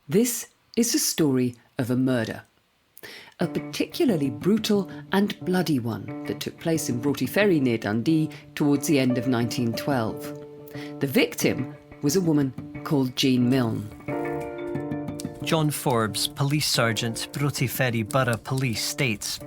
This is the story of a murder. A particularly brutal and bloody one that took place in Broughty Ferry near Dundee towards the end of 1912. The victim was a woman called Jean Milne. John Forbes, Police Sergeant, Broughty Ferry Borough Police, states,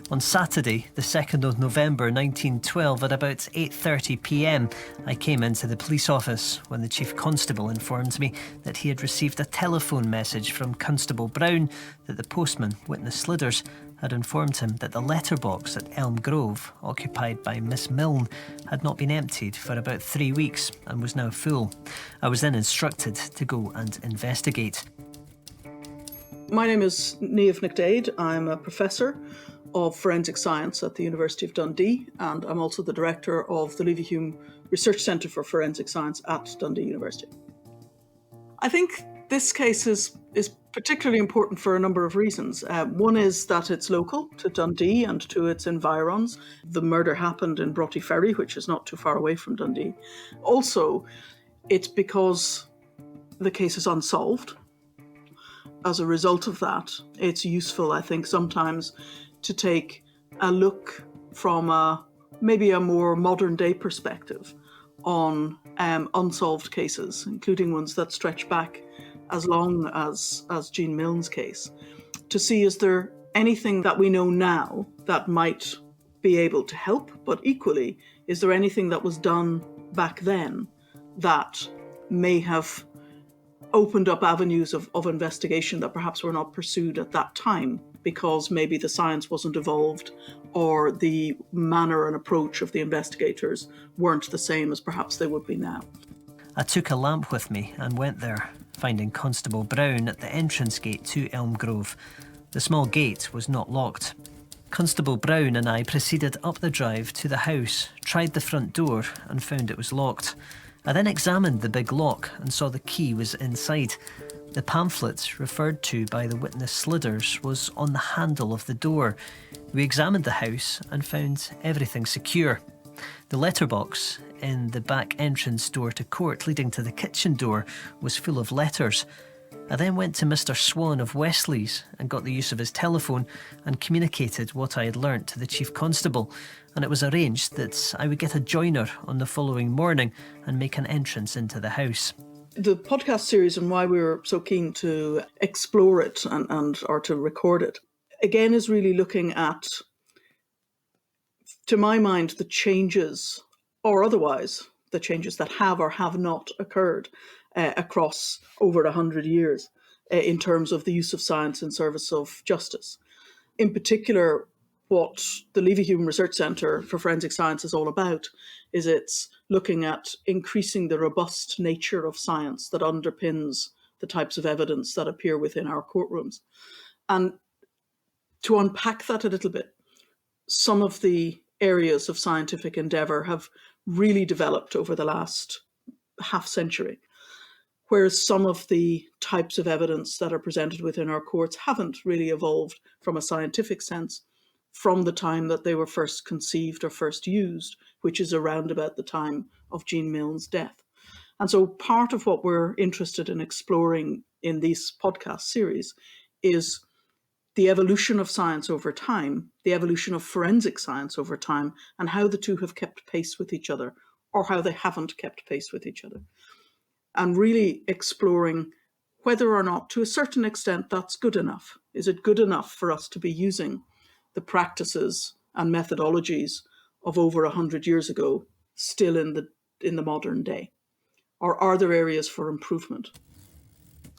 on Saturday, the 2nd of November 1912 at about 8:30 p.m, I came into the police office when the Chief Constable informed me that he had received a telephone message from Constable Brown that the postman, witness Sliders, had informed him that the letterbox at Elm Grove, occupied by Miss Milne, had not been emptied for about 3 weeks and was now full. I was then instructed to go and investigate. My name is Niamh Daeid. I'm a professor of forensic science at the University of Dundee, and I'm also the director of the Leverhulme Research Centre for Forensic Science at Dundee University. I think this case is particularly important for a number of reasons. One is that it's local to Dundee and to its environs. The murder happened in Broughty Ferry, which is not too far away from Dundee. Also, it's because the case is unsolved. As a result of that, it's useful, I think, sometimes to take a look from maybe a more modern day perspective on unsolved cases, including ones that stretch back as long as Jean Milne's case, to see is there anything that we know now that might be able to help, but equally, is there anything that was done back then that may have opened up avenues of investigation that perhaps were not pursued at that time because maybe the science wasn't evolved or the manner and approach of the investigators weren't the same as perhaps they would be now. I took a lamp with me and went there, finding Constable Brown at the entrance gate to Elm Grove. The small gate was not locked. Constable Brown and I proceeded up the drive to the house, tried the front door and found it was locked. I then examined the big lock and saw the key was inside. The pamphlet referred to by the witness Sliders was on the handle of the door. We examined the house and found everything secure. The letterbox in the back entrance door to court leading to the kitchen door was full of letters. I then went to Mr. Swan of Wesley's and got the use of his telephone and communicated what I had learnt to the Chief Constable, and it was arranged that I would get a joiner on the following morning and make an entrance into the house. The podcast series and why we were so keen to explore it and or to record it, again, is really looking at, to my mind, the changes, or otherwise, the changes that have or have not occurred across over 100 years in terms of the use of science in service of justice. In particular, what the Leverhulme Research Centre for Forensic Science is all about is it's looking at increasing the robust nature of science that underpins the types of evidence that appear within our courtrooms. And to unpack that a little bit, some of the areas of scientific endeavour have really developed over the last half century, whereas some of the types of evidence that are presented within our courts haven't really evolved from a scientific sense from the time that they were first conceived or first used, which is around about the time of Jean Milne's death. And so part of what we're interested in exploring in this podcast series is the evolution of science over time, the evolution of forensic science over time, and how the two have kept pace with each other, or how they haven't kept pace with each other. And really exploring whether or not, to a certain extent, that's good enough. Is it good enough for us to be using the practices and methodologies of over 100 years ago still in the modern day? Or are there areas for improvement?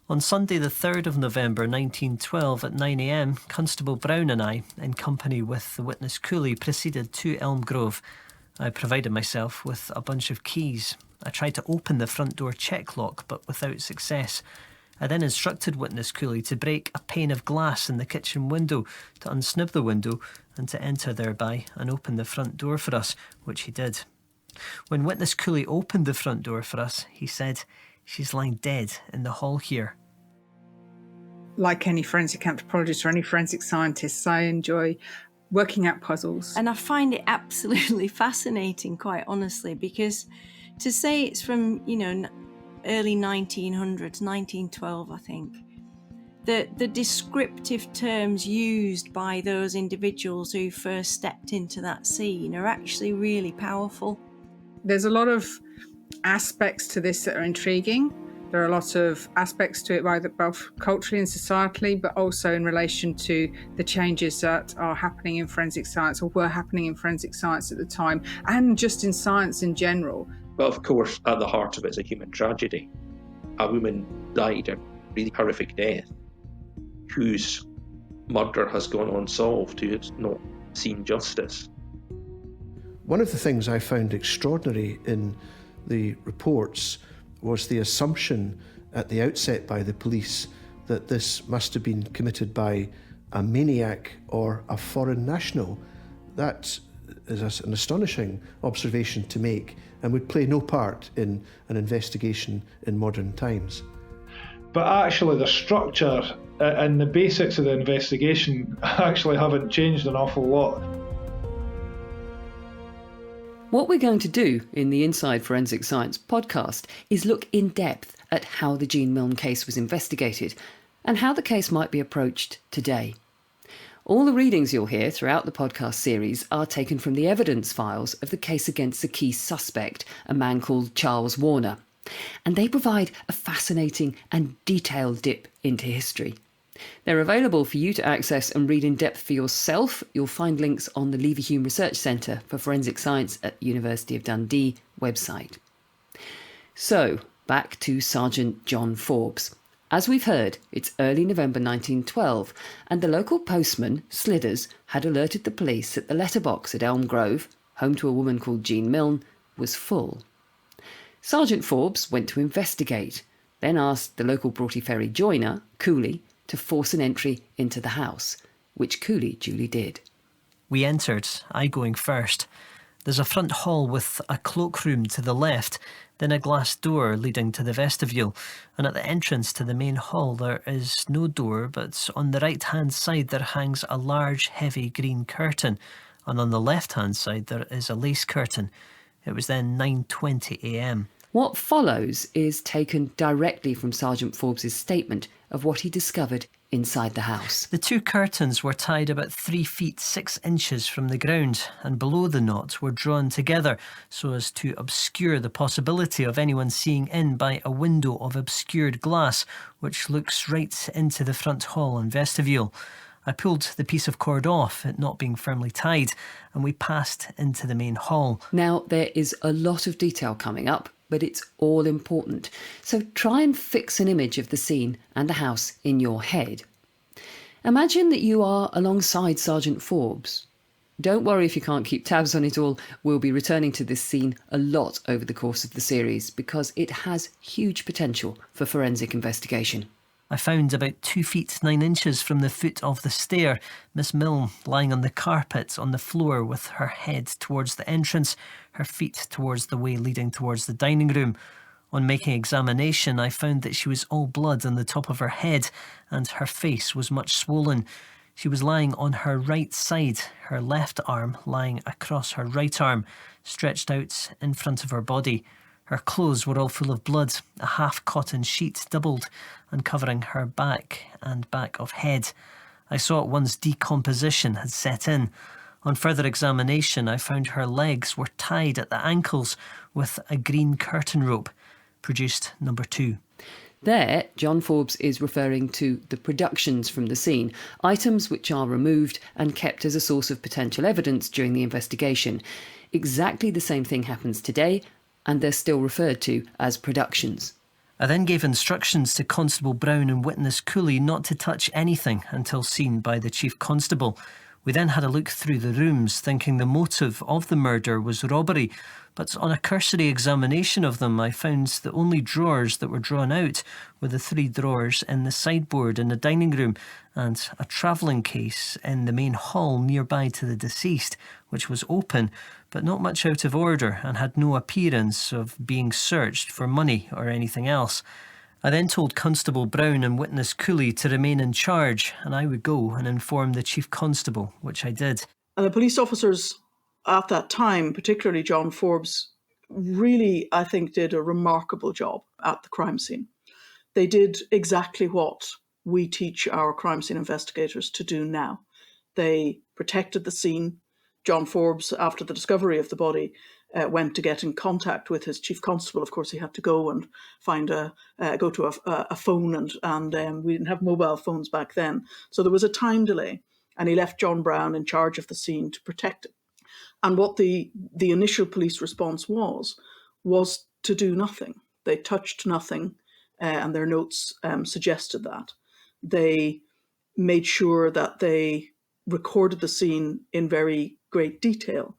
On Sunday the 3rd of November 1912 at 9 a.m, Constable Brown and I, in company with the witness Cooley, proceeded to Elm Grove. I provided myself with a bunch of keys. I tried to open the front door check lock, but without success. I then instructed witness Cooley to break a pane of glass in the kitchen window, to unsnib the window and to enter thereby and open the front door for us, which he did. When witness Cooley opened the front door for us, he said, "She's lying dead in the hall here." Like any forensic anthropologist or any forensic scientist, I enjoy working out puzzles. And I find it absolutely fascinating, quite honestly, because to say it's from, early 1900s, 1912, I think. The descriptive terms used by those individuals who first stepped into that scene are actually really powerful. There's a lot of aspects to this that are intriguing. There are a lot of aspects to it, both culturally and societally, but also in relation to the changes that are happening in forensic science, or were happening in forensic science at the time, and just in science in general. But of course, at the heart of it is a human tragedy. A woman died a really horrific death, whose murder has gone unsolved, who has not seen justice. One of the things I found extraordinary in the reports was the assumption at the outset by the police that this must have been committed by a maniac or a foreign national. That is an astonishing observation to make and would play no part in an investigation in modern times. But actually the structure and the basics of the investigation actually haven't changed an awful lot. What we're going to do in the Inside Forensic Science podcast is look in depth at how the Jean Milne case was investigated and how the case might be approached today. All the readings you'll hear throughout the podcast series are taken from the evidence files of the case against the key suspect, a man called Charles Warner, and they provide a fascinating and detailed dip into history. They're available for you to access and read in depth for yourself. You'll find links on the Leverhulme Research Centre for Forensic Science at University of Dundee website. So, back to Sergeant John Forbes. As we've heard, it's early November 1912, and the local postman, Sliders, had alerted the police that the letterbox at Elm Grove, home to a woman called Jean Milne, was full. Sergeant Forbes went to investigate, then asked the local Broughty Ferry joiner, Cooley, to force an entry into the house, which Cooley duly did. We entered, I going first. There's a front hall with a cloakroom to the left, then a glass door leading to the vestibule, and at the entrance to the main hall there is no door, but on the right-hand side there hangs a large, heavy green curtain, and on the left-hand side there is a lace curtain. It was then 9:20 a.m. What follows is taken directly from Sergeant Forbes' statement of what he discovered inside the house. The two curtains were tied about 3 feet 6 inches from the ground, and below the knot were drawn together so as to obscure the possibility of anyone seeing in by a window of obscured glass which looks right into the front hall and vestibule. I pulled the piece of cord off, it not being firmly tied, and we passed into the main hall. Now, there is a lot of detail coming up, but it's all important. So try and fix an image of the scene and the house in your head. Imagine that you are alongside Sergeant Forbes. Don't worry if you can't keep tabs on it all. We'll be returning to this scene a lot over the course of the series because it has huge potential for forensic investigation. I found about 2 feet 9 inches from the foot of the stair Miss Milne lying on the carpet on the floor with her head towards the entrance, her feet towards the way leading towards the dining room. On making examination, I found that she was all blood on the top of her head and her face was much swollen. She was lying on her right side, her left arm lying across her right arm, stretched out in front of her body. Her clothes were all full of blood, a half cotton sheet doubled and covering her back and back of head. I saw at once decomposition had set in. On further examination, I found her legs were tied at the ankles with a green curtain rope. Produced number 2. There, John Forbes is referring to the productions from the scene, items which are removed and kept as a source of potential evidence during the investigation. Exactly the same thing happens today, and they're still referred to as productions. I then gave instructions to Constable Brown and witness Cooley not to touch anything until seen by the Chief Constable. We then had a look through the rooms, thinking the motive of the murder was robbery, but on a cursory examination of them I found the only drawers that were drawn out were the 3 drawers in the sideboard in the dining room and a travelling case in the main hall nearby to the deceased, which was open but not much out of order and had no appearance of being searched for money or anything else. I then told Constable Brown and witness Cooley to remain in charge and I would go and inform the Chief Constable, which I did. And the police officers at that time, particularly John Forbes, really, I think, did a remarkable job at the crime scene. They did exactly what we teach our crime scene investigators to do now. They protected the scene. John Forbes, after the discovery of the body, went to get in contact with his chief constable. Of course, he had to go and go to a phone, and we didn't have mobile phones back then. So there was a time delay, and he left John Brown in charge of the scene to protect it. And what the initial police response was to do nothing. They touched nothing, and their notes suggested that. They made sure that they recorded the scene in very great detail,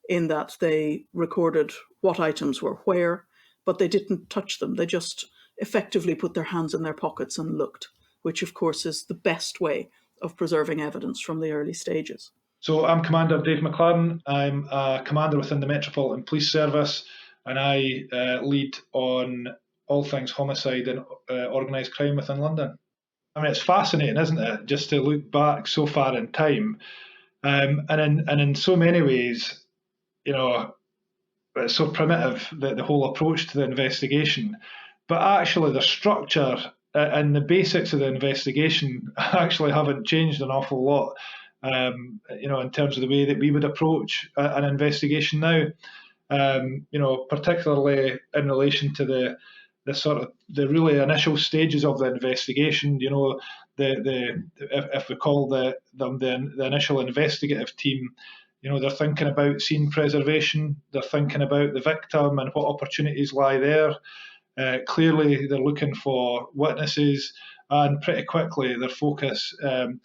in that they recorded what items were where, but they didn't touch them. They just effectively put their hands in their pockets and looked, which of course is the best way of preserving evidence from the early stages. So I'm Commander Dave McLaren. I'm a commander within the Metropolitan Police Service, and I lead on all things homicide and organised crime within London. I mean, it's fascinating, isn't it, just to look back so far in time. And in so many ways, you know, it's so primitive, the whole approach to the investigation. But actually the structure and the basics of the investigation actually haven't changed an awful lot, in terms of the way that we would approach an investigation now. Particularly in relation to the really initial stages of the investigation. If we call the initial investigative team, they're thinking about scene preservation, they're thinking about the victim and what opportunities lie there. Clearly, they're looking for witnesses, and pretty quickly their focus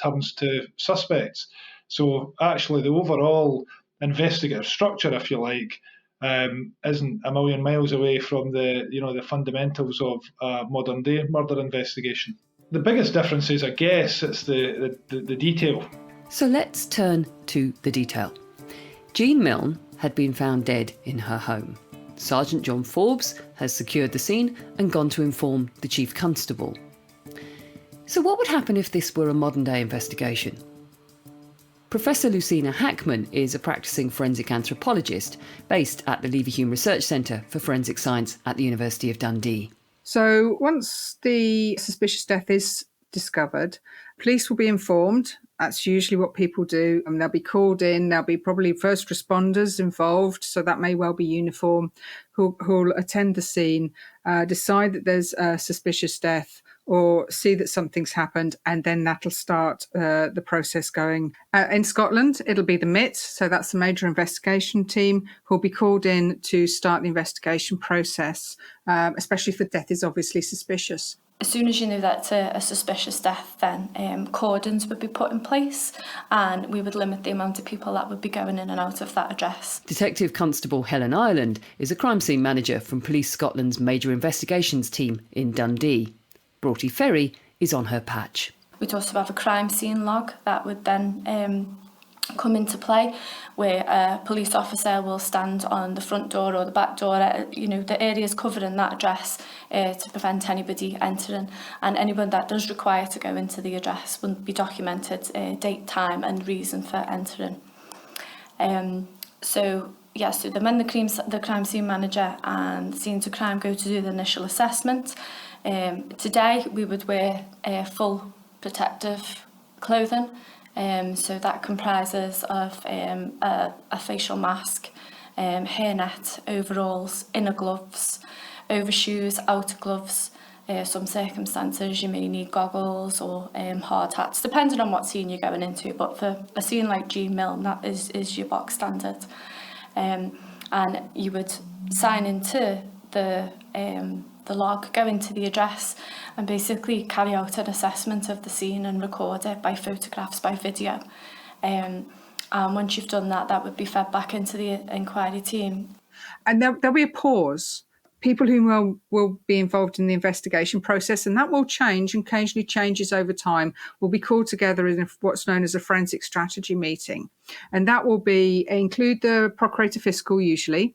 turns to suspects. So actually, the overall investigative structure, if you like, isn't a million miles away from the fundamentals of modern day murder investigation. The biggest difference is, I guess, it's the detail. So let's turn to the detail. Jean Milne had been found dead in her home. Sergeant John Forbes has secured the scene and gone to inform the Chief Constable. So what would happen if this were a modern-day investigation? Professor Lucina Hackman is a practising forensic anthropologist based at the Leverhulme Research Centre for Forensic Science at the University of Dundee. So once the suspicious death is discovered, police will be informed. That's usually what people do. And they'll be called in. There'll be probably first responders involved, so that may well be uniform, who'll attend the scene, decide that there's a suspicious death, or see that something's happened, and then that'll start the process going. In Scotland, it'll be the MIT, so that's the Major Investigation Team, who'll be called in to start the investigation process, especially if the death is obviously suspicious. As soon as you knew that it's a suspicious death, then cordons would be put in place, and we would limit the amount of people that would be going in and out of that address. Detective Constable Helen Ireland is a crime scene manager from Police Scotland's Major Investigations Team in Dundee. Broughty Ferry is on her patch. We'd also have a crime scene log that would then come into play, where a police officer will stand on the front door or the back door, the areas covered in that address to prevent anybody entering, and anyone that does require to go into the address will be documented, date, time and reason for entering. So then the crime scene manager and scenes of crime go to do the initial assessment. Today we would wear full protective clothing. So that comprises of a facial mask, hairnet, overalls, inner gloves, overshoes, outer gloves. Some circumstances you may need goggles or hard hats, depending on what scene you're going into. But for a scene like Jean Milne, that is your box standard. And you would sign into the log, go into the address and basically carry out an assessment of the scene and record it by photographs, by video. And once you've done that, that would be fed back into the inquiry team. And there'll be a pause. People who will be involved in the investigation process, and that will change and occasionally changes over time, will be called together in what's known as a forensic strategy meeting. And that will include the Procurator Fiscal usually,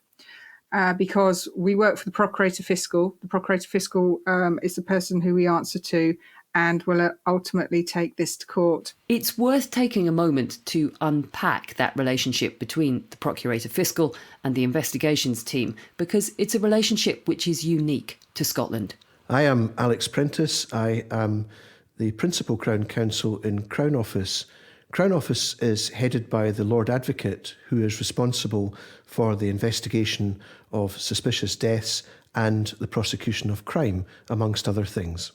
because we work for the Procurator Fiscal. The Procurator Fiscal is the person who we answer to, and will ultimately take this to court. It's worth taking a moment to unpack that relationship between the Procurator Fiscal and the investigations team, because it's a relationship which is unique to Scotland. I am Alex Prentice. I am the Principal Crown Counsel in Crown Office. Crown Office is headed by the Lord Advocate, who is responsible for the investigation of suspicious deaths and the prosecution of crime, amongst other things.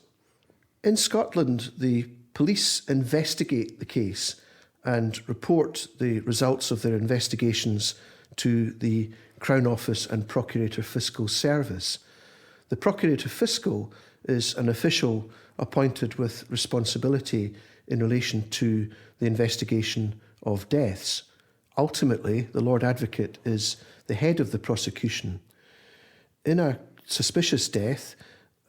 In Scotland, the police investigate the case and report the results of their investigations to the Crown Office and Procurator Fiscal Service. The Procurator Fiscal is an official appointed with responsibility in relation to the investigation of deaths. Ultimately, the Lord Advocate is the head of the prosecution. In a suspicious death,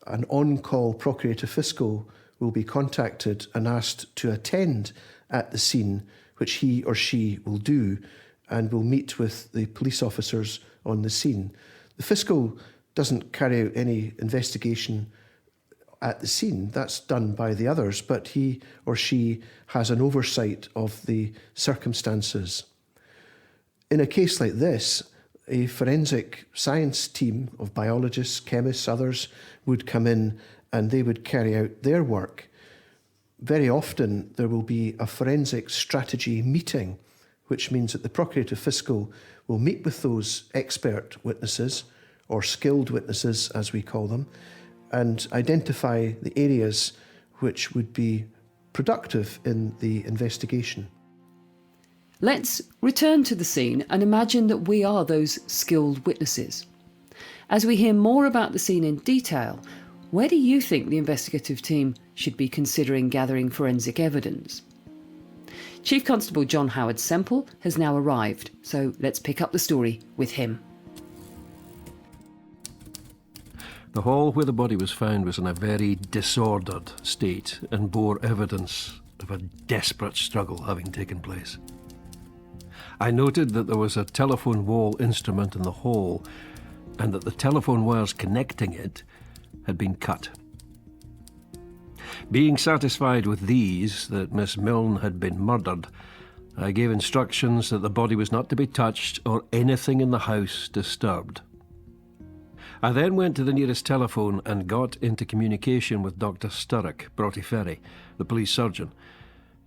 an on-call Procurator Fiscal will be contacted and asked to attend at the scene, which he or she will do, and will meet with the police officers on the scene. The Fiscal doesn't carry out any investigation at the scene. That's done by the others, but he or she has an oversight of the circumstances. In a case like this, a forensic science team of biologists, chemists, others would come in and they would carry out their work. Very often there will be a forensic strategy meeting, which means that the Procurator Fiscal will meet with those expert witnesses, or skilled witnesses as we call them, and identify the areas which would be productive in the investigation. Let's return to the scene and imagine that we are those skilled witnesses. As we hear more about the scene in detail, where do you think the investigative team should be considering gathering forensic evidence? Chief Constable John Howard Semple has now arrived, so let's pick up the story with him. The hall where the body was found was in a very disordered state and bore evidence of a desperate struggle having taken place. I noted that there was a telephone wall instrument in the hall and that the telephone wires connecting it had been cut. Being satisfied with these, that Miss Milne had been murdered, I gave instructions that the body was not to be touched or anything in the house disturbed. I then went to the nearest telephone and got into communication with Dr. Sturrock, Broughty Ferry, the police surgeon,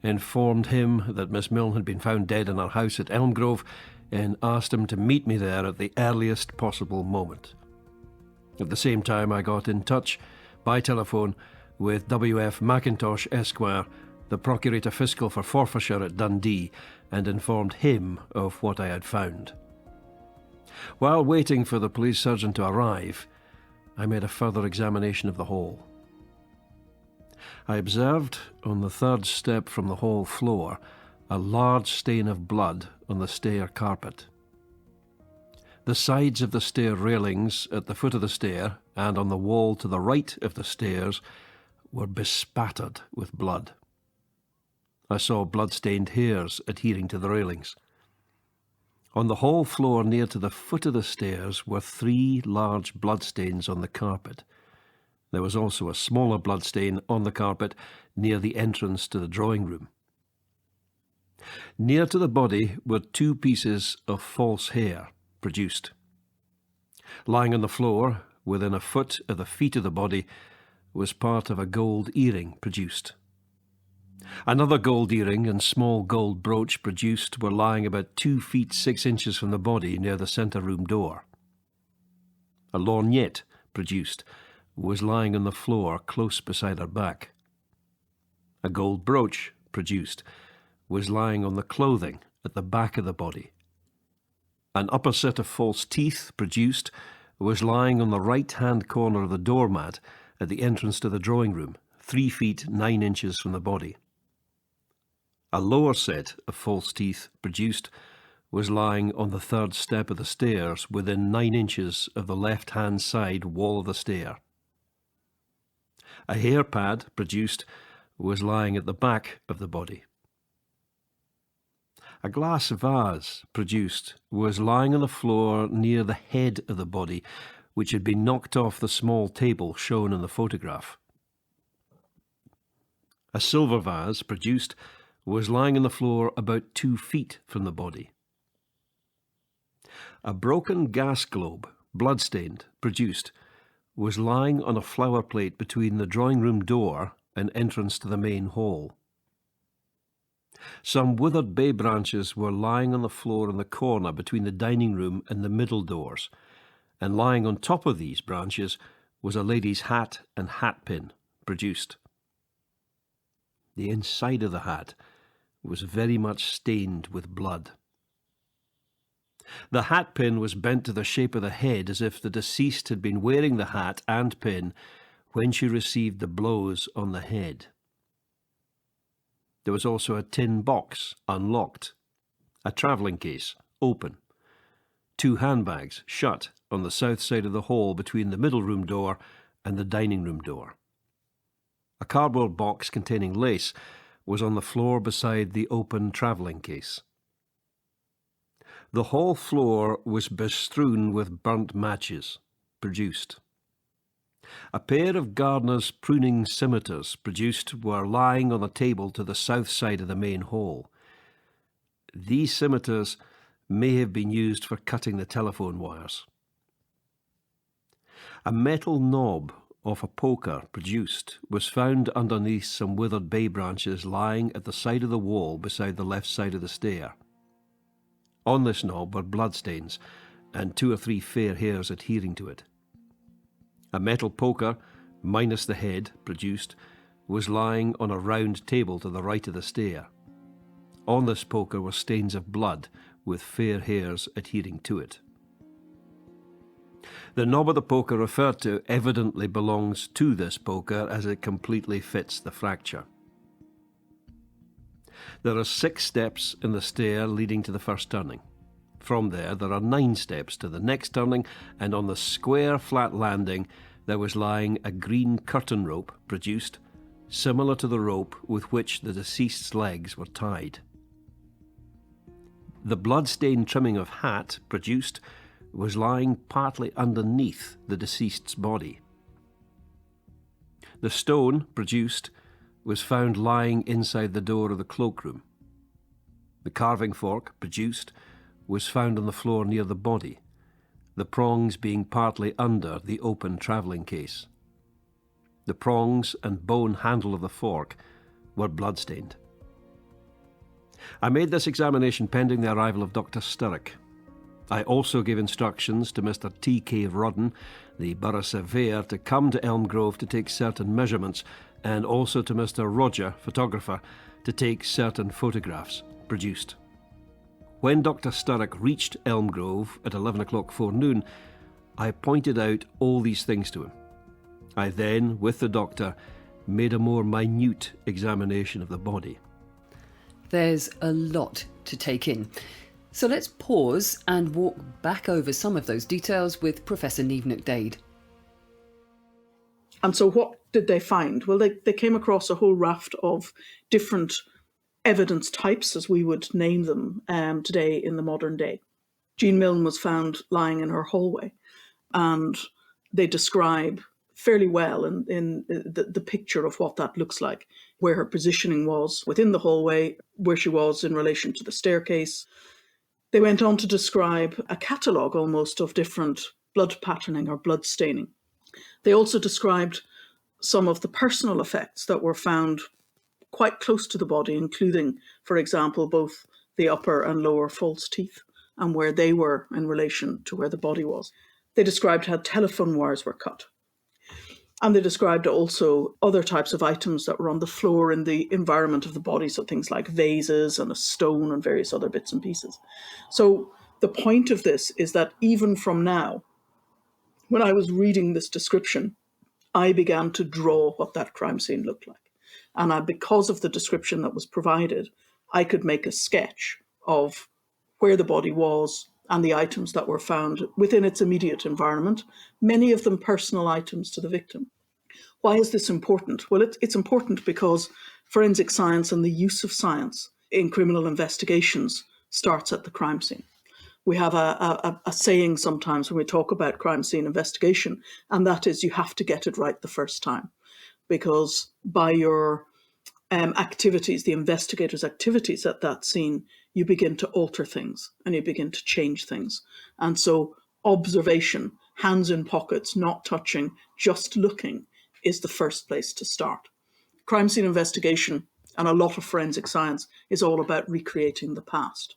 informed him that Miss Milne had been found dead in her house at Elm Grove, and asked him to meet me there at the earliest possible moment. At the same time, I got in touch by telephone with W.F. Mackintosh Esquire, the Procurator Fiscal for Forfarshire at Dundee, and informed him of what I had found. While waiting for the police surgeon to arrive, I made a further examination of the hall. I observed on the third step from the hall floor a large stain of blood on the stair carpet. The sides of the stair railings at the foot of the stair and on the wall to the right of the stairs were bespattered with blood. I saw blood-stained hairs adhering to the railings. On the hall floor near to the foot of the stairs were 3 large bloodstains on the carpet. There was also a smaller bloodstain on the carpet near the entrance to the drawing room. Near to the body were 2 pieces of false hair produced. Lying on the floor, within a foot of the feet of the body, was part of a gold earring produced. Another gold earring and small gold brooch produced were lying about 2 feet 6 inches from the body near the centre room door. A lorgnette produced was lying on the floor close beside her back. A gold brooch produced was lying on the clothing at the back of the body. An upper set of false teeth produced was lying on the right-hand corner of the doormat at the entrance to the drawing room, 3 feet 9 inches from the body. A lower set of false teeth produced was lying on the third step of the stairs within 9 inches of the left-hand side wall of the stair. A hair pad produced was lying at the back of the body. A glass vase produced was lying on the floor near the head of the body, which had been knocked off the small table shown in the photograph. A silver vase, produced, was lying on the floor about 2 feet from the body. A broken gas globe, bloodstained, produced, was lying on a flower plate between the drawing-room door and entrance to the main hall. Some withered bay branches were lying on the floor in the corner between the dining room and the middle doors, and lying on top of these branches was a lady's hat and hat pin, produced. The inside of the hat was very much stained with blood. The hat pin was bent to the shape of the head, as if the deceased had been wearing the hat and pin when she received the blows on the head. There was also a tin box, unlocked, a travelling case, open, 2 handbags, shut, on the south side of the hall between the middle room door and the dining room door. A cardboard box containing lace was on the floor beside the open travelling case. The hall floor was bestrewn with burnt matches, produced. A pair of gardener's pruning scimitars, produced, were lying on a table to the south side of the main hall. These scimitars may have been used for cutting the telephone wires. A metal knob of a poker, produced, was found underneath some withered bay branches lying at the side of the wall beside the left side of the stair. On this knob were bloodstains and 2 or 3 fair hairs adhering to it. A metal poker, minus the head, produced, was lying on a round table to the right of the stair. On this poker were stains of blood with fair hairs adhering to it. The knob of the poker referred to evidently belongs to this poker, as it completely fits the fracture. There are 6 steps in the stair leading to the first turning. From there are 9 steps to the next turning, and on the square flat landing there was lying a green curtain rope, produced, similar to the rope with which the deceased's legs were tied. The blood-stained trimming of hat, produced, was lying partly underneath the deceased's body. The stone, produced, was found lying inside the door of the cloakroom. The carving fork, produced, was found on the floor near the body, the prongs being partly under the open travelling case. The prongs and bone handle of the fork were blood-stained. I made this examination pending the arrival of Dr. Sturrock. I also gave instructions to Mr. T.K. Rodden, the Borough Surveyor, to come to Elm Grove to take certain measurements, and also to Mr. Roger, photographer, to take certain photographs, produced. When Dr. Sturrock reached Elm Grove at 11 o'clock forenoon, I pointed out all these things to him. I then, with the doctor, made a more minute examination of the body. There's a lot to take in. So let's pause and walk back over some of those details with Professor Niamh Daeid. And so what did they find? Well, they came across a whole raft of different evidence types, as we would name them today in the modern day. Jean Milne was found lying in her hallway, and they describe fairly well in the picture of what that looks like, where her positioning was within the hallway, where she was in relation to the staircase. They went on to describe a catalogue almost of different blood patterning or blood staining. They also described some of the personal effects that were found quite close to the body, including, for example, both the upper and lower false teeth and where they were in relation to where the body was. They described how telephone wires were cut. And they described also other types of items that were on the floor in the environment of the body, so things like vases and a stone and various other bits and pieces. So the point of this is that even from now, when I was reading this description, I began to draw what that crime scene looked like. And because of the description that was provided, I could make a sketch of where the body was and the items that were found within its immediate environment, many of them personal items to the victim. Why is this important? Well, it's important because forensic science and the use of science in criminal investigations starts at the crime scene. We have a saying sometimes when we talk about crime scene investigation, and that is you have to get it right the first time, because by your activities, the investigators' activities at that scene, you begin to alter things and you begin to change things. And so observation, hands in pockets, not touching, just looking, is the first place to start. Crime scene investigation and a lot of forensic science is all about recreating the past.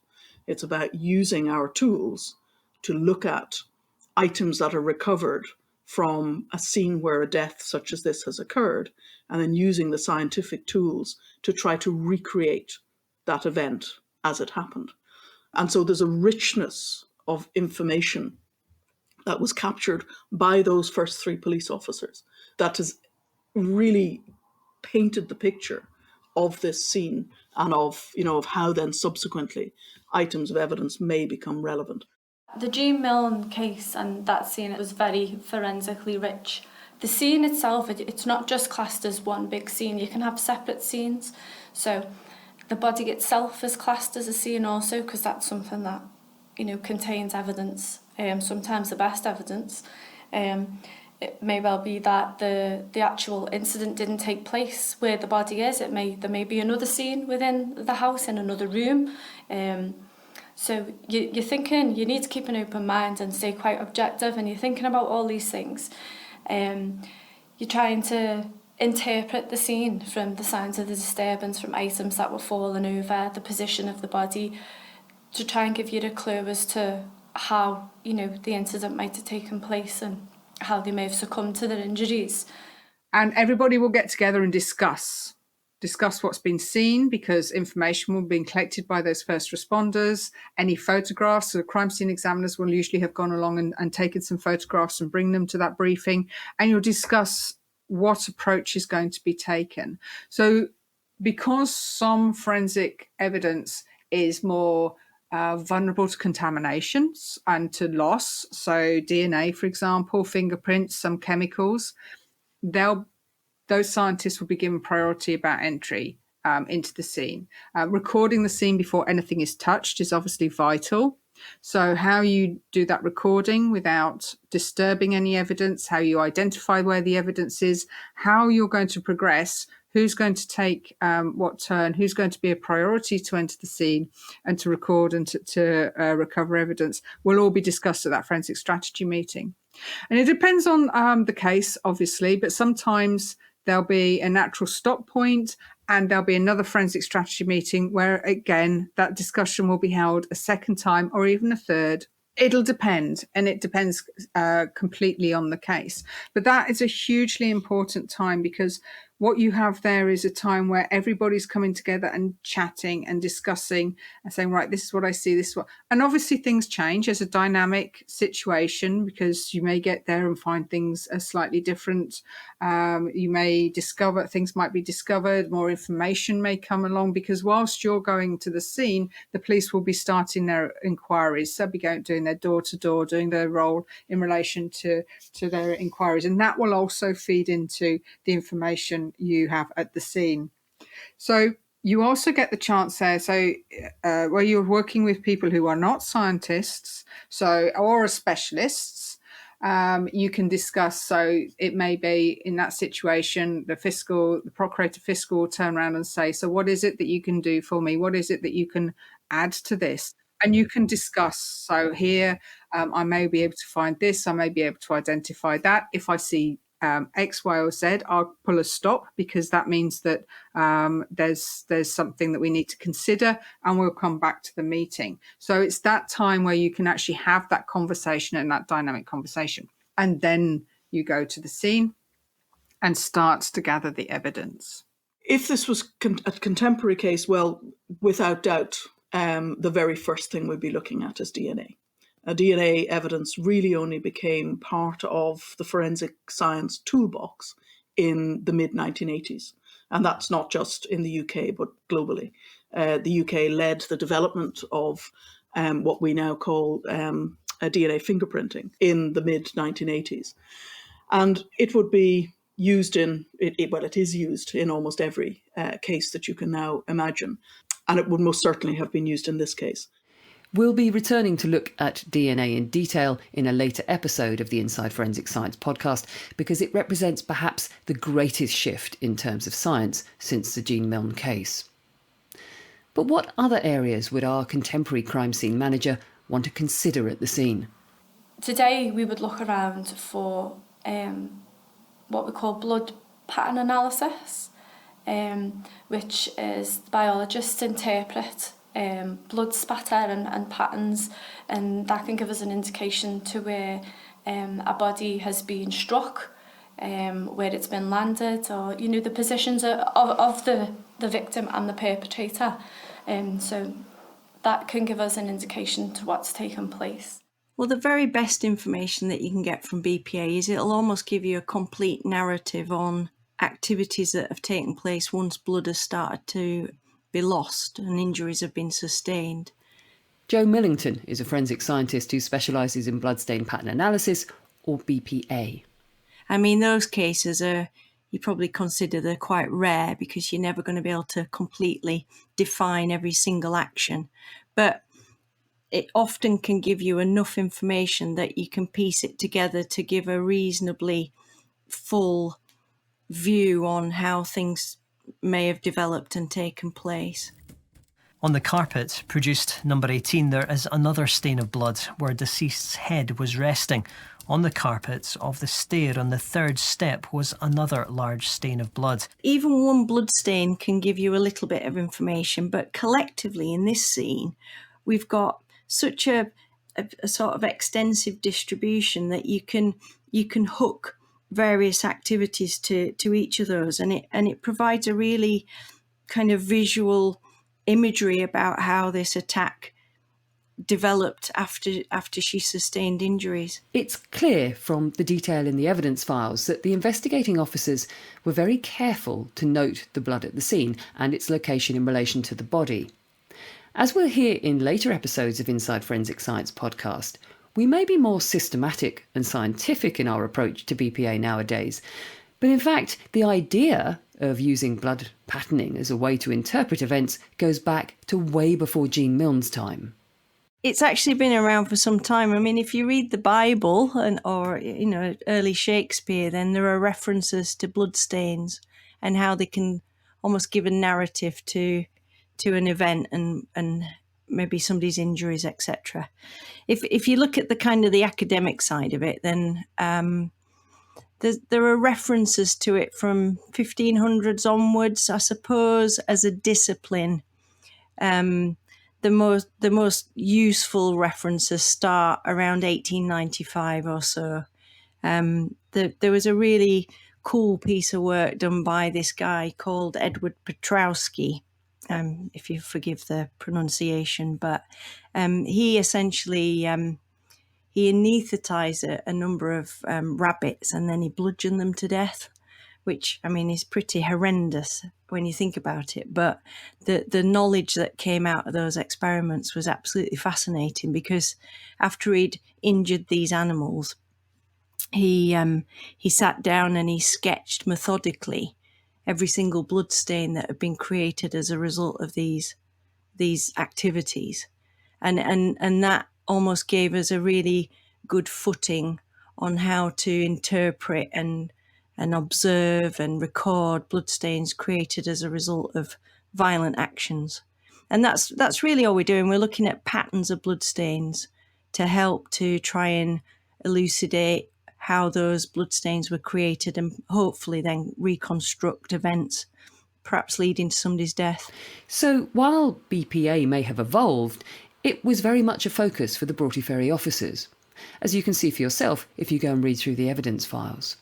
It's about using our tools to look at items that are recovered from a scene where a death such as this has occurred, and then using the scientific tools to try to recreate that event as it happened. And so there's a richness of information that was captured by those first 3 police officers that has really painted the picture of this scene and of how then subsequently items of evidence may become relevant. The Jean Milne case and that scene was very forensically rich. The scene itself, it's not just classed as one big scene. You can have separate scenes. So the body itself is classed as a scene also, because that's something that, contains evidence, sometimes the best evidence. It may well be that the actual incident didn't take place where the body is. There may be another scene within the house in another room. So you're thinking, you need to keep an open mind and stay quite objective, and you're thinking about all these things. You're trying to interpret the scene from the signs of the disturbance, from items that were fallen over, the position of the body, to try and give you a clue as to how, the incident might have taken place and how they may have succumbed to their injuries. And everybody will get together and discuss what's been seen, because information will be collected by those first responders. Any photographs, so the crime scene examiners will usually have gone along and taken some photographs and bring them to that briefing, and you'll discuss what approach is going to be taken. So because some forensic evidence is more vulnerable to contaminations and to loss, so DNA, for example, fingerprints, some chemicals, those scientists will be given priority about entry into the scene. Recording the scene before anything is touched is obviously vital. So how you do that recording without disturbing any evidence, how you identify where the evidence is, how you're going to progress, who's going to take what turn, who's going to be a priority to enter the scene and to record and to recover evidence, will all be discussed at that forensic strategy meeting. And it depends on the case, obviously, but sometimes there'll be a natural stop point and there'll be another forensic strategy meeting where, again, that discussion will be held a second time or even a third. It'll depend, and it depends completely on the case. But that is a hugely important time, because what you have there is a time where everybody's coming together and chatting and discussing and saying, right, this is what I see, this is what... And obviously things change as a dynamic situation, because you may get there and find things are slightly different. You may discover, things might be discovered, more information may come along, because whilst you're going to the scene, the police will be starting their inquiries. They'll be doing their door-to-door, doing their role in relation to their inquiries. And that will also feed into the information you have at the scene. So you also get the chance there, where you're working with people who are not scientists, or specialists, you can discuss. So it may be in that situation, the Procurator Fiscal will turn around and say, so what is it that you can do for me? What is it that you can add to this? And you can discuss. So here, I may be able to find this, I may be able to identify that. If I see X, Y, or Z, I'll pull a stop, because that means that there's something that we need to consider, and we'll come back to the meeting. So it's that time where you can actually have that conversation and that dynamic conversation. And then you go to the scene and start to gather the evidence. If this was a contemporary case, well, without doubt, the very first thing we'd be looking at is DNA. DNA evidence really only became part of the forensic science toolbox in the mid-1980s. And that's not just in the UK, but globally. The UK led the development of what we now call DNA fingerprinting in the mid-1980s. And it would be used it is used in almost every case that you can now imagine. And it would most certainly have been used in this case. We'll be returning to look at DNA in detail in a later episode of the Inside Forensic Science podcast, because it represents perhaps the greatest shift in terms of science since the Jean Milne case. But what other areas would our contemporary crime scene manager want to consider at the scene? Today we would look around for what we call blood pattern analysis, which is biologists interpret blood spatter and patterns, and that can give us an indication to where a body has been struck, where it's been landed, or the positions of the victim and the perpetrator. So that can give us an indication to what's taken place. Well, the very best information that you can get from BPA is it'll almost give you a complete narrative on activities that have taken place once blood has started to be lost and injuries have been sustained. Jo Millington is a forensic scientist who specialises in bloodstain pattern analysis, or BPA. I mean, those cases you probably consider they're quite rare because you're never going to be able to completely define every single action. But it often can give you enough information that you can piece it together to give a reasonably full view on how things may have developed and taken place. On the carpet, produced number 18, there is another stain of blood where deceased's head was resting. On the carpet of the stair on the third step was another large stain of blood. Even one blood stain can give you a little bit of information, but collectively in this scene, we've got such a sort of extensive distribution that you can hook various activities to each of those, and it provides a really kind of visual imagery about how this attack developed after she sustained injuries. It's clear from the detail in the evidence files that the investigating officers were very careful to note the blood at the scene and its location in relation to the body. As we'll hear in later episodes of Inside Forensic Science podcast, we may be more systematic and scientific in our approach to BPA nowadays, but in fact, the idea of using blood patterning as a way to interpret events goes back to way before Jean Milne's time. It's actually been around for some time. I mean, if you read the Bible or early Shakespeare, then there are references to bloodstains and how they can almost give a narrative to an event and maybe somebody's injuries, etc. If you look at the kind of the academic side of it, then there are references to it from 1500s onwards, I suppose, as a discipline. The most useful references start around 1895 or so. There was a really cool piece of work done by this guy called Edward Petrowski, if you forgive the pronunciation, but he essentially he anaesthetised a number of rabbits and then he bludgeoned them to death, which, I mean, is pretty horrendous when you think about it. But the knowledge that came out of those experiments was absolutely fascinating, because after he'd injured these animals, he sat down and he sketched methodically every single bloodstain that had been created as a result of these activities. And that almost gave us a really good footing on how to interpret and observe and record bloodstains created as a result of violent actions. And that's really all we're doing. We're looking at patterns of bloodstains to help to try and elucidate how those bloodstains were created and hopefully then reconstruct events, perhaps leading to somebody's death. So while BPA may have evolved, it was very much a focus for the Broughty Ferry officers, as you can see for yourself if you go and read through the evidence files.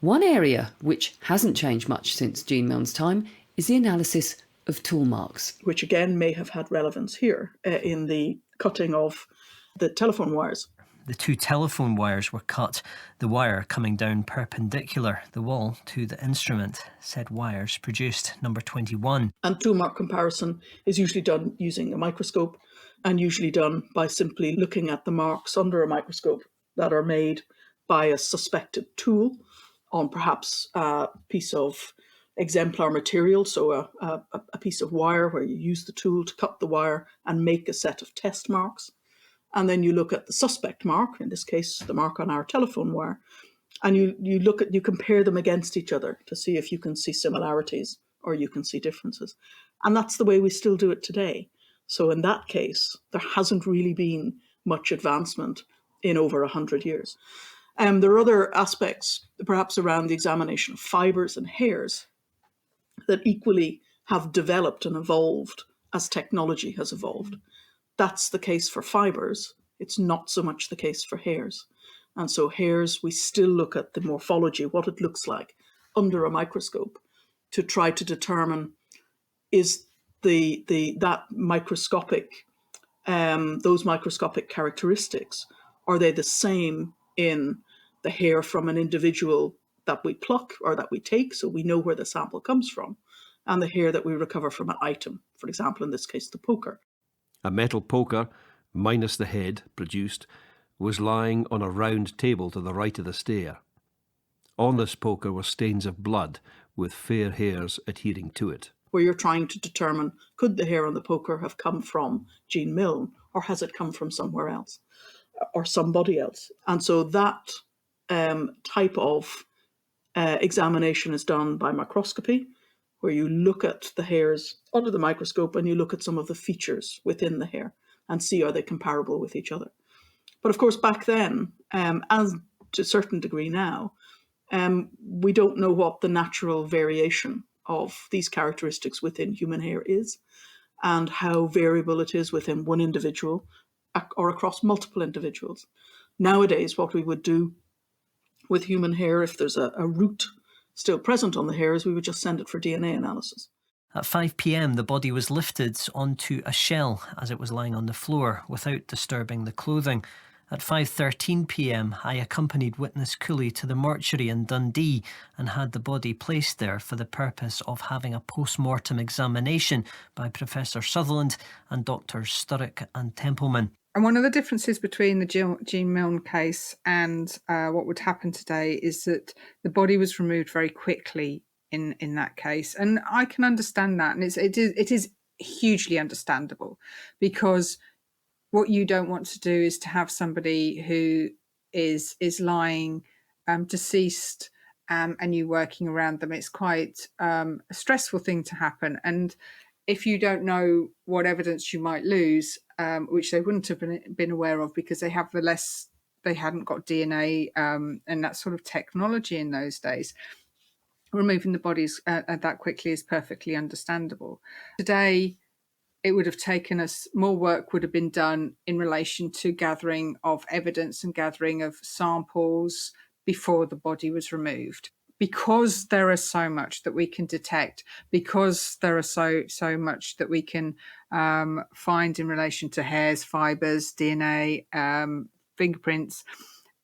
One area which hasn't changed much since Jean Milne's time is the analysis of tool marks. Which again may have had relevance here in the cutting of the telephone wires. The two telephone wires were cut, the wire coming down perpendicular the wall to the instrument. Said wires produced number 21. And tool mark comparison is usually done using a microscope, and usually done by simply looking at the marks under a microscope that are made by a suspected tool on perhaps a piece of exemplar material, so a piece of wire where you use the tool to cut the wire and make a set of test marks. And then you look at the suspect mark, in this case, the mark on our telephone wire, and you compare them against each other to see if you can see similarities or you can see differences. And that's the way we still do it today. So in that case, there hasn't really been much advancement in over 100 years. There are other aspects, perhaps around the examination of fibres and hairs, that equally have developed and evolved as technology has evolved. That's the case for fibres. It's not so much the case for hairs. And so hairs, we still look at the morphology, what it looks like under a microscope, to try to determine is those microscopic characteristics, are they the same in the hair from an individual that we pluck or that we take, so we know where the sample comes from, and the hair that we recover from an item, for example, in this case, the poker. A metal poker, minus the head produced, was lying on a round table to the right of the stair. On this poker were stains of blood with fair hairs adhering to it. Where you're trying to determine, could the hair on the poker have come from Jean Milne, or has it come from somewhere else or somebody else? And so that type of examination is done by microscopy, where you look at the hairs under the microscope and you look at some of the features within the hair and see, are they comparable with each other? But of course, back then, as to a certain degree now, we don't know what the natural variation of these characteristics within human hair is, and how variable it is within one individual or across multiple individuals. Nowadays, what we would do with human hair, if there's a root still present on the hair, is we would just send it for DNA analysis. At 5 p.m, the body was lifted onto a shell as it was lying on the floor without disturbing the clothing. At 5:13 p.m, I accompanied witness Cooley to the mortuary in Dundee and had the body placed there for the purpose of having a post-mortem examination by Professor Sutherland and Doctors Sturrock and Templeman. And one of the differences between the Jean Milne case and what would happen today is that the body was removed very quickly in that case. And I can understand that. And it is hugely understandable, because what you don't want to do is to have somebody who is lying deceased and you working around them. It's quite a stressful thing to happen. And if you don't know what evidence you might lose, which they wouldn't have been aware of because they hadn't got DNA and that sort of technology in those days, removing the bodies that quickly is perfectly understandable. Today, it would have taken us, more work would have been done in relation to gathering of evidence and gathering of samples before the body was removed. Because there is so much that we can detect, because there are so much that we can find in relation to hairs, fibres, DNA, fingerprints,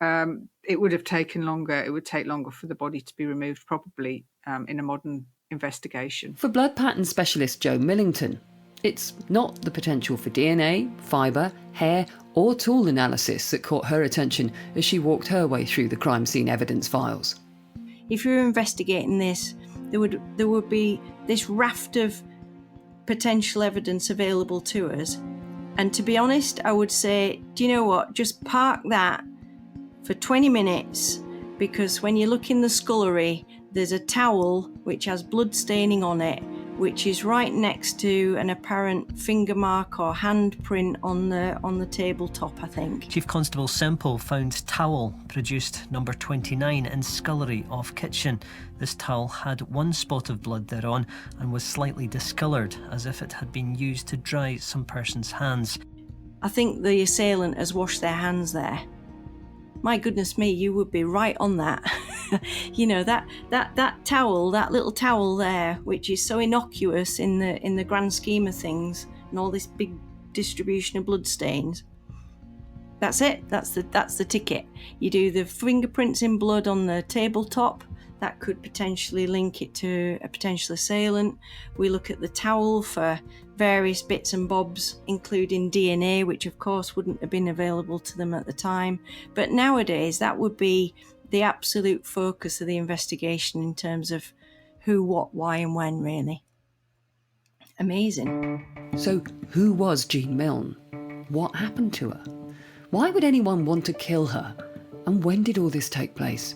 it would have taken longer. It would take longer for the body to be removed, probably in a modern investigation. For blood pattern specialist Jo Millington, it's not the potential for DNA, fibre, hair or tool analysis that caught her attention as she walked her way through the crime scene evidence files. If you're investigating this, there would be this raft of potential evidence available to us. And to be honest, I would say, do you know what? Just park that for 20 minutes, because when you look in the scullery, there's a towel which has blood staining on it, which is right next to an apparent finger mark or handprint on the tabletop, I think. Chief Constable Semple found towel, produced number 29 in scullery off kitchen. This towel had one spot of blood thereon and was slightly discoloured, as if it had been used to dry some person's hands. I think the assailant has washed their hands there. My goodness me, you would be right on that. You know, that towel, that little towel there, which is so innocuous in the grand scheme of things, and all this big distribution of blood stains. That's it. That's the ticket. You do the fingerprints in blood on the tabletop. That could potentially link it to a potential assailant. We look at the towel for various bits and bobs, including DNA, which of course wouldn't have been available to them at the time. But nowadays, that would be the absolute focus of the investigation in terms of who, what, why and when, really. Amazing. So, who was Jean Milne? What happened to her? Why would anyone want to kill her? And when did all this take place?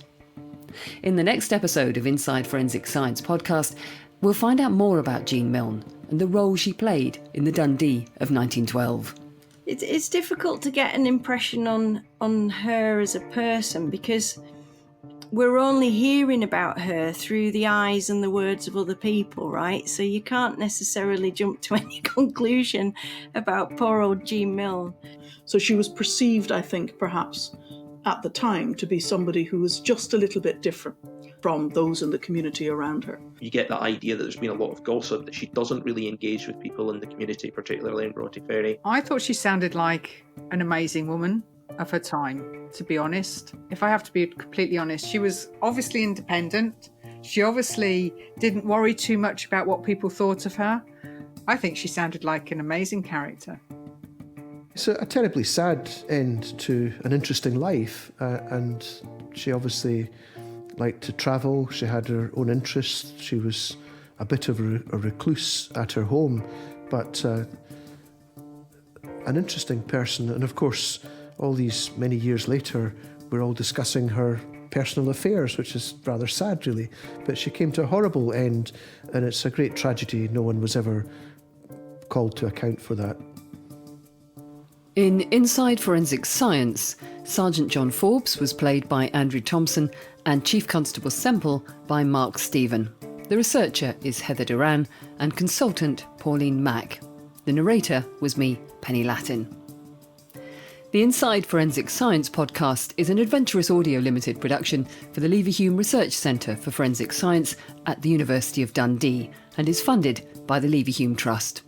In the next episode of Inside Forensic Science podcast, we'll find out more about Jean Milne and the role she played in the Dundee of 1912. It's difficult to get an impression on her as a person because we're only hearing about her through the eyes and the words of other people, right? So you can't necessarily jump to any conclusion about poor old Jean Milne. So she was perceived, I think, perhaps at the time to be somebody who was just a little bit different from those in the community around her. You get that idea that there's been a lot of gossip, that she doesn't really engage with people in the community, particularly in Broughty Ferry. I thought she sounded like an amazing woman of her time, to be honest. If I have to be completely honest, she was obviously independent. She obviously didn't worry too much about what people thought of her. I think she sounded like an amazing character. It's a terribly sad end to an interesting life, and she obviously liked to travel. She had her own interests. She was a bit of a recluse at her home, but an interesting person. And of course, all these many years later, we're all discussing her personal affairs, which is rather sad, really. But she came to a horrible end, and it's a great tragedy. No one was ever called to account for that. In Inside Forensic Science, Sergeant John Forbes was played by Andrew Thompson and Chief Constable Semple by Mark Stephen. The researcher is Heather Duran and consultant Pauline Mack. The narrator was me, Pennie Latin. The Inside Forensic Science podcast is an Adventurous Audio Limited production for the Leverhulme Research Centre for Forensic Science at the University of Dundee and is funded by the Leverhulme Trust.